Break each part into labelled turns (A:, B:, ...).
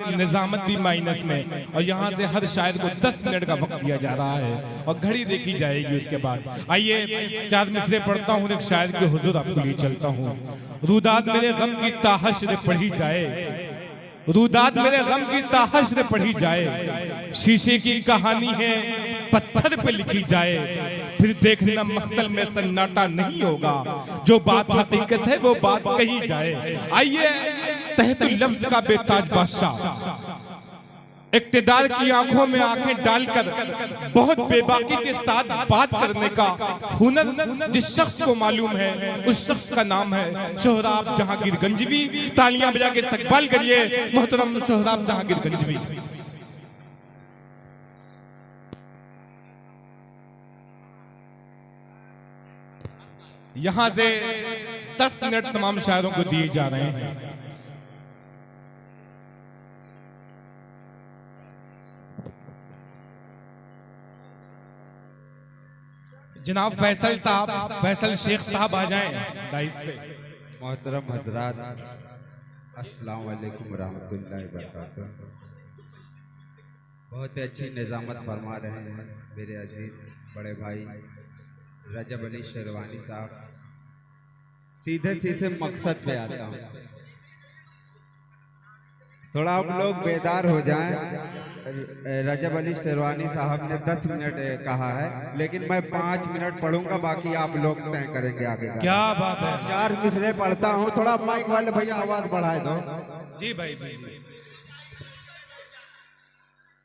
A: से निजामत भी माइनस में, और यहाँ से हर शायर को 10 मिनट का वक्त दिया जा रहा है और घड़ी देखी जाएगी उसके बाद। आइए 4 मिसरे पढ़ता हूँ, एक शायर के हुजूर आपको लिए चलता हूँ। रूदात मेरे गम की ताहश्र पढ़ी जाए, रूदात मेरे गम की ताहश्र पढ़ी जाए, शीशे की कहानी है पत्थर पे लिखी जाए, फिर देखना मख्तल में सन्नाटा नहीं होगा, जो बात हकीकत है वो बात कही जाए। आइए तहत लफ्ज का बेताज बादशाह इक्तिदार की आंखों में आंखें डालकर बहुत बेबाकी के साथ बात करने का हुनर जिस शख्स को मालूम है उस शख्स का नाम है सोहराब जहांगीर गंजवी। तालियां बजा के इस्तकबाल करिए मोहतरम सोहराब जहांगीर गंजवी। यहां से 10 मिनट तमाम शायरों को दिए जा रहे हैं। जनाब फैसल साहब, फैसल शेख साहब आ जाएं डाइस पे।
B: मोहतरम हजरात, अस्सलाम वालेकुम रहमतुल्लाहि व बरकातुहू। बहुत ही अच्छी निजामत फरमा रहे हैं मेरे अजीज बड़े भाई रजब अली शेरवानी साहब। सीधे सीधे मकसद पे आता हूँ, थोड़ा हम लोग बेदार हो जाएं। रजब अली शेरवानी साहब ने 10 मिनट कहा है, लेकिन मैं 5 मिनट पढ़ूंगा, बाकी आप लोग तय करेंगे आगे का।
A: क्या बात है।
B: 4 मिसरे पढ़ता हूँ, थोड़ा माइक वाले भैया आवाज बढ़ाए दो।
A: जी भाई जी।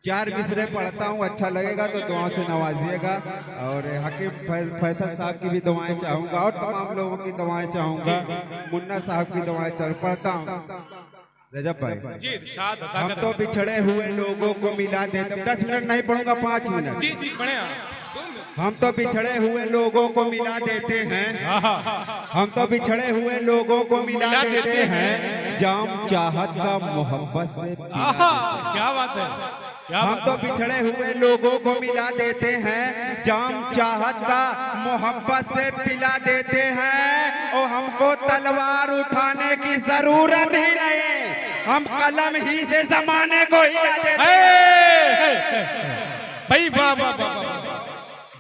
B: 4 मिसरे पढ़ता हूँ, अच्छा लगेगा तो दुआओं से नवाजिएगा। और हकीम फैसल साहब की भी दुआएं चाहूंगा और तमाम लोगों की दुआएं चाहूंगा, मुन्ना साहब की दुआएं पढ़ता हूँ। रजब भाई
A: जी,
B: हम तो बिछड़े हुए लोगों को मिला देते। 10 मिनट नहीं पढ़ूंगा, 5 मिनट।
A: जी जी बढ़िया।
B: हम तो बिछड़े हुए लोगों को मिला देते हैं, हम तो बिछड़े हुए लोगों को मिला देते हैं, जाम चाहत का मोहब्बत से।
A: क्या बात है।
B: हम तो बिछड़े हुए लोगों को मिला देते हैं, जाम चाहत का मोहब्बत से पिला देते हैं। और हमको तलवार उठाने की जरूरत ही नहीं, हम कलम ही से जमाने को हिला देते हैं।
A: भाई वाह वाह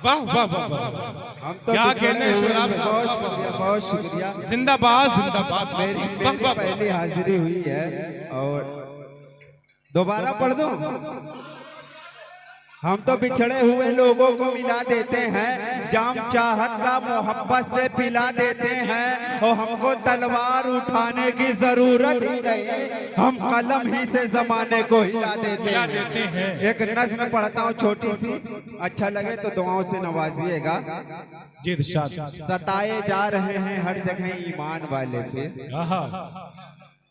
A: वाह वाह वाह वाह।
B: हम तो
A: क्या कहने
B: बहुत शुक्रिया।
A: जिंदाबाद जिंदाबाद।
B: मेरी पहली हाजिरी हुई है और दोबारा पढ़ दो। हम तो बिछड़े हुए लोगों को मिला देते हैं, जाम चाहत का मोहब्बत से पिला देते हैं। और हमको तलवार उठाने की जरूरत ही नहीं, हम कलम ही से जमाने को हिला देते हैं। एक नज़्म पढ़ता हूँ छोटी सी, अच्छा लगे तो दुआओं से नवाजिएगा। सताए जा रहे हैं हर जगह ईमान वाले, फिर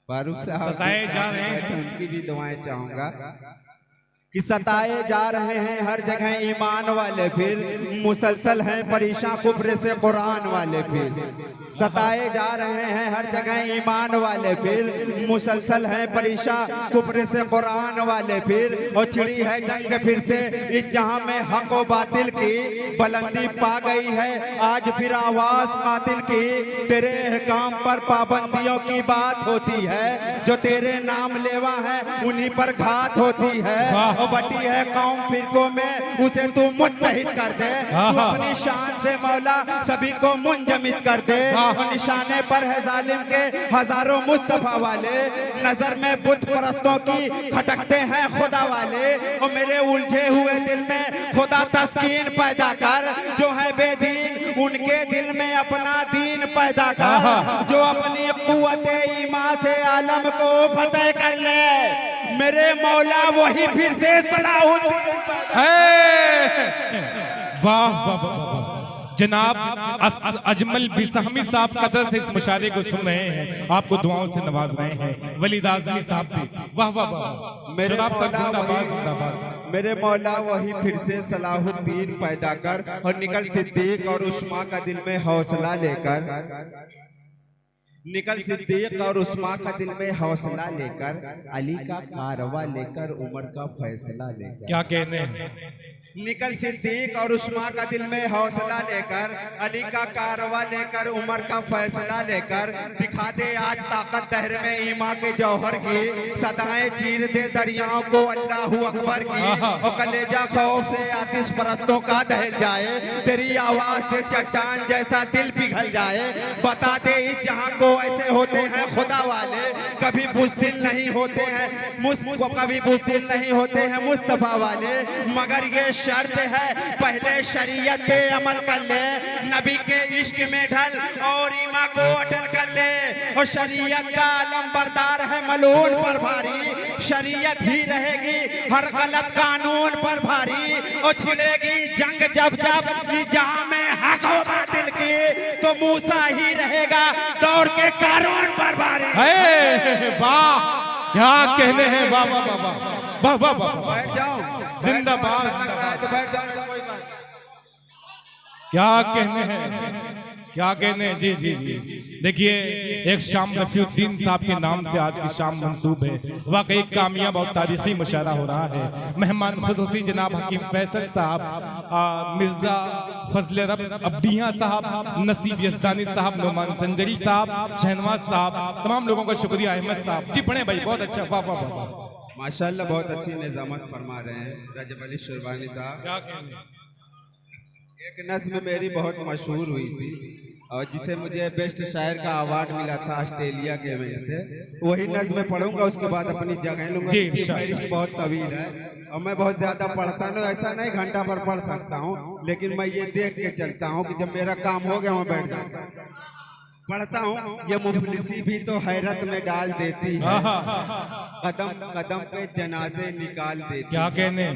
B: फारूक साहब
A: सताए जा रहे हैं,
B: उनकी भी दुआएं चाहूंगा। कि सताए जा रहे हैं हर जगह ईमान वाले, फिर मुसलसल हैं परेशान कुफ्र से कुरान वाले। फिर सताए जा रहे हैं हर जगह ईमान वाले, फिर मुसलसल हैं परेशान कुफ्र से कुरान वाले। फिर और छिड़ी है जंग फिर से इस जहां में हक व बातिल की, बुलंदी पा गई है आज फिर आवाज कातिल की। तेरे अहकाम पर पाबंदियों की बात होती है, जो तेरे नाम लेवा है उन्हीं पर घात होती है। बटी है कौम फिरकों में, उसे तू मुत्तहिद कर दे। तू अपनी शान से मौला सभी को मुंजमिद कर दे। निशाने पर है जालिम के हजारों मुस्तफा वाले, नजर में बुत परस्तों की खटकते हैं खुदा वाले। और मेरे उलझे हुए दिल में खुदा तस्कीन पैदा कर, जो है बेदीन उनके दिल में अपना दीन पैदा कर। जो अपनी कुव्वते ईमान से आलम को फतेह कर ले, मेरे मौला वही फिर से
A: वाह वाह वाह। जनाब अजमल बिसहमी साहब कदर से इस मुशारे को सुन रहे हैं, आपको दुआओं से नवाज रहे हैं। वलीद आज़मी साहब भी वाह वाह वाह।
B: मेरे मौला वही फिर से सलाहुद्दीन पैदा कर, और निकल सिद्दीक और उस्मा का दिल में हौसला लेकर, निकल सिद्दीक और उस्मा का दिल में हौसला लेकर, अली का कारवा लेकर, उमर का फैसला लेकर।
A: क्या कहने हैं।
B: निकल सिद्दीक और उस्मा का दिल में हौसला लेकर, अली का कारवा लेकर, उमर का फैसला लेकर, दिखा दे आज ताकत दहर में ईमा के जौहर की, सदाएं चीर दे दरियाओं को अल्लाहू अकबर की, और कलेजा खौफ से आतिश परस्तों का दहल जाए, तेरी आवाज से चट्टान जैसा दिल पिघल जाए, बता दे इस जहां को ऐसे होते हैं खुदा वाले, कभी बुज़दिल नहीं होते हैं कभी बुज़दिल नहीं होते हैं मुस्तफा वाले, मगर ये शर्त है पहले शरीयत पे अमल कर ले, नबी के इश्क में ढल और ईमा को अटल कर ले, और शरीयत का आलम बरदार है मलून पर भारी, शरीयत ही रहेगी हर गलत कानून पर भारी, और छिड़ेगी जंग जब जब जहां में हक हो बातिल की, तो मूसा ही रहेगा दौड़ के कानून पर भारी।
A: वाह क्या कहने हैं, वाह वाह वाह वाह वाह,
B: बैठ जाओ,
A: जिंदाबाद,
B: तो बैठ जाओ, कोई बात।
A: क्या कहने हैं, क्या कहने हैं। जी जी जी, देखिए एक शाम रफीउद्दीन साहब के नाम से आज की शाम मंसूब है, वाकई कामयाब और तारीखी मुशायरा हो रहा है। मेहमान खुसूसी जनाब हकीम फैसल साहब, मिर्जा फजल रब अब्दिया साहब, नसीब यज़दानी साहब, नोमान संजरी साहब, शहनवाज साहब, तमाम लोगों का शुक्रिया। अहमद साहब जी बड़े भाई बहुत अच्छा, वाह वाह वाह
B: माशाल्लाह, बहुत अच्छी निजामत फरमा रहे हैं रजब अली शुरबानी साहब।
A: क्या कहने,
B: एक नज़्म मेरी बहुत मशहूर हुई थी और जिसे मुझे बेस्ट शायर का अवार्ड मिला था ऑस्ट्रेलिया के इवेंट से, वही नज़्म पढ़ूंगा, उसके बाद अपनी जगह लूंगा। मेरी बहुत तवील है और मैं बहुत ज्यादा पढ़ता नहीं, ऐसा नहीं घंटा पर पढ़ सकता हूँ, लेकिन मैं ये देख के चलता हूँ कि जब मेरा काम हो गया मैं बैठ जाता पढ़ता हूँ। ये मुफलिसी भी तो हैरत में डाल देती है, कदम कदम पे जनाजे निकाल देती।
A: क्या कहने,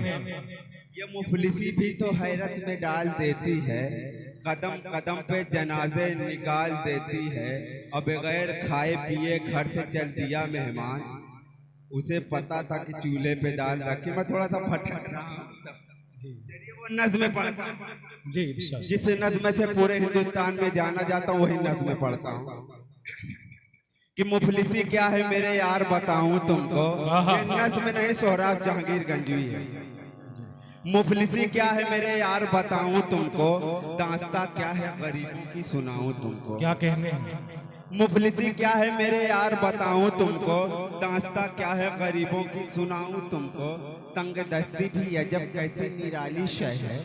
B: ये मुफलिसी भी तो हैरत में डाल देती है, कदम कदम पे जनाजे निकाल देती है, और बगैर खाए पिए घर से चल दिया मेहमान, उसे पता था कि चूल्हे पे दाल रखी। मैं थोड़ा सा फटक रहा हूँ, वो नज़्म पढ़ता
A: जी,
B: जिस नज़्म से पूरे हिंदुस्तान में जाना जाता हूँ, वही नज़्म पढ़ता हूँ कि मुफलिसी क्या है मेरे यार बताऊं तुमको। ये नज़्म नहीं सोहराब जहांगीर गंजवी है। मुफलिसी क्या है मेरे यार बताऊं तुमको, दास्ता क्या है गरीबों की सुनाऊं तुमको।
A: क्या कहने,
B: मुफलिसी क्या है मेरे यार बताऊं तुमको, दास्ता क्या है गरीबों की सुनाऊं तुमको। तंग दस्ती भी अजब कैसी निराली शय है,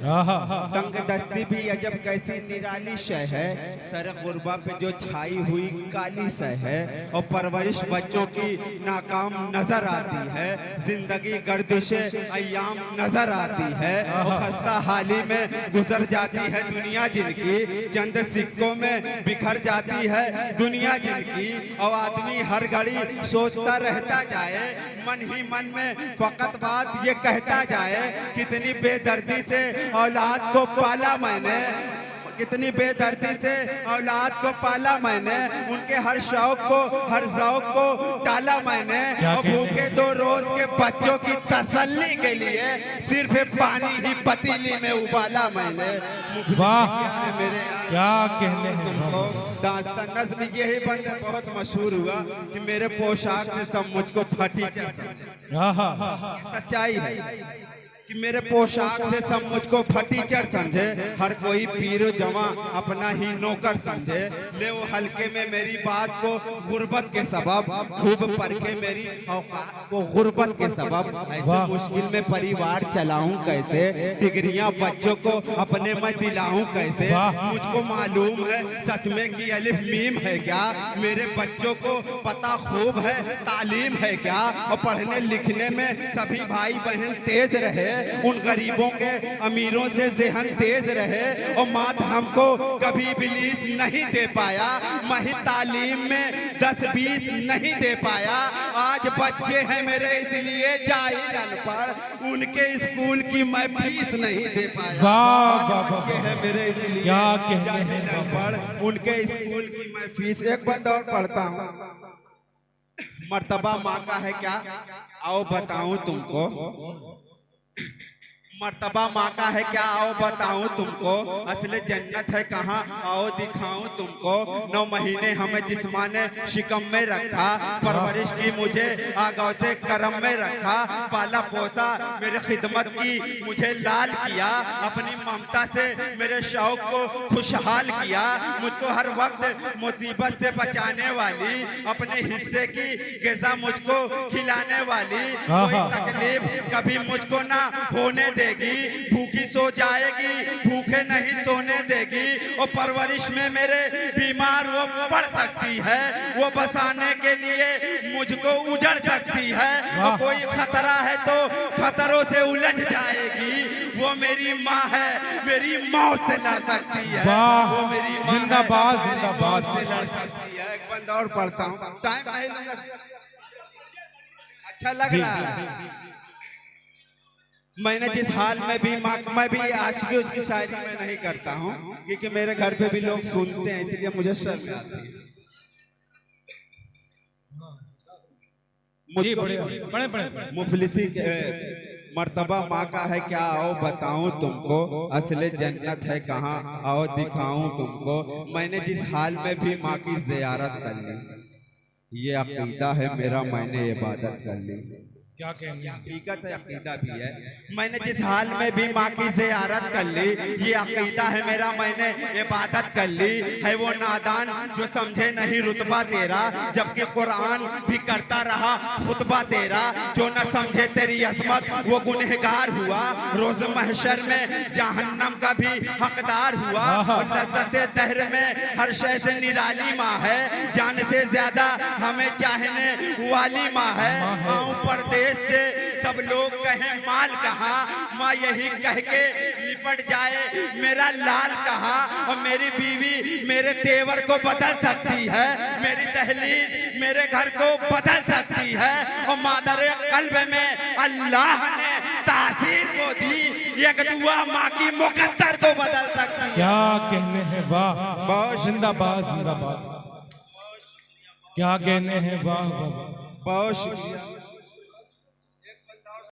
B: तंग दस्ती भी अजब कैसी निराली शय है, सर गुरबा पे जो छाई हुई काली शय है, और परवरिश बच्चों की नाकाम नजर आती है, जिंदगी गर्दिश अय्याम नजर आती है, और खस्ता हाली में गुजर जाती है दुनिया जिनकी, चंद सिक्कों में बिखर जाती है दुनिया जिनकी, और आदमी हर घड़ी सोचता रहता जाए, मन ही मन में फकत बात ये कहता जाए, कितनी बेदर्दी से औलाद को पाला मैंने, कितनी बेदर्दी से औलाद को पाला मैंने, उनके हर शौक को हर ज़ौक को टाला मैंने, और भूखे 2 रोज के बच्चों की तसल्ली के लिए सिर्फ पानी ही पतीली में उबाला मैंने।
A: वाह
B: मेरे
A: क्या कहने हैं।
B: दास्तान नज़्म यही बंद बहुत मशहूर हुआ कि मेरे पोशाक से सब मुझको फटीचर समझे। सच्चाई है कि मेरे पोशाक से सब मुझको फटीचर समझे, हर कोई पीर जवां अपना ही नौकर समझे, ले वो हल्के में मेरी बात को गुर्बत के सबब, खूब परखे मेरी औकात को गुर्बत के सबब, ऐसे मुश्किल में परिवार चलाऊं कैसे, डिग्रियां बच्चों को अपने मैं दिलाऊं कैसे, मुझको मालूम है सच में कि अलिफ मीम है क्या, मेरे बच्चों को पता खूब है तालीम है क्या, और पढ़ने लिखने में सभी भाई बहन तेज रहे, उन गरीबों के अमीरों से ज़हन तेज रहे, और मात हमको कभी इब्लीस नहीं दे पाया, मही तालीम में 10-20 नहीं दे पाया, आज बच्चे हैं मेरे इसलिए जाहिल अनपढ़, उनके स्कूल की मैं फीस नहीं दे पाया। बच्चे हैं मेरे इसलिए जाहिल अनपढ़, उनके स्कूल की मैं फीस। एक बंद और पढ़ता हूँ, मर्तबा माँ का है क्या आओ बताऊं तुमको, मर्तबा माँ का है क्या आओ बताऊं तुमको, असली जन्नत है कहाँ आओ दिखाऊं तुमको। 9 महीने हमें जिस्माने शिकम में रखा, परवरिश की मुझे आगाव से करम में रखा, पाला पोसा मेरे खिदमत की मुझे लाल किया, अपनी ममता से मेरे शौक को खुशहाल किया, मुझको हर वक्त मुसीबत से बचाने वाली, अपने हिस्से की ग़िज़ा मुझको खिलाने वाली, कोई तकलीफ कभी मुझको ना होने देगी, भूखी सो जाएगी भूखे नहीं सोने देगी, और परवरिश में मेरे बीमार वो पड़ सकती है, वो बसाने के लिए मुझको उजड़ सकती है, और कोई खतरा है तो खतरों से उलझ जाएगी, वो मेरी माँ है मेरी मौत से लड़ सकती है, वो मेरी माँ
A: जिंदाबाद
B: है, मेरी
A: जिंदाबाद
B: मौत से लड़ सकती है। एक बंदा और पढ़ता हूँ, टाइम नहीं लगा, अच्छा लग रहा है। मैंने जिस हाल में भी मैं भी आशिकी उसकी शायरी में नहीं करता हूँ, क्योंकि मेरे घर पे भी लोग सुनते हैं, इसलिए मुझे शर्म आती है। मुझको मुफलिसी मर्तबा माँ का है क्या आओ बताऊं तुमको, असले जन्नत है कहाँ आओ दिखाऊं तुमको। मैंने जिस हाल में भी माँ की ज़ियारत कर ली, ये अकीदा है मेरा मैंने इबादत कर ली।
A: क्या कहेंगे?
B: हकीकत है, अकीदा भी है। मैंने जिस हाल में भी माँ की ज़ियारत कर ली, ये अकीदा है मेरा मैंने इबादत कर ली। है वो नादान जो समझे नहीं रुतबा तेरा, जबकि कुरान भी करता रहा खुतबा तेरा, जो न समझे तेरी अजमत वो गुनहगार हुआ, रोज महशर में जहन्नम का भी हकदार हुआ। लज़्ज़त दहर में हर शय से निराली माँ है, जान से ज्यादा हमें चाहने वाली माँ है। आऊं परदेश से सब लोग कहें माल कहाँ, माँ यही कह के लिपट जाए मेरा लाल कहाँ। और मेरी बीवी मेरे तेवर को बदल सकती है, मेरी दहलीज मेरे घर को बदल सकती है, और मादर कल्ब में अल्लाह ने तासीर को दी, एक दुआ माँ की मुकद्दर को बदल सकती है।
A: क्या कहने हैं, वाह, जिंदाबाद जिंदाबाद, क्या कहने हैं, वाह वाह।
B: बहुत शुक्रिया।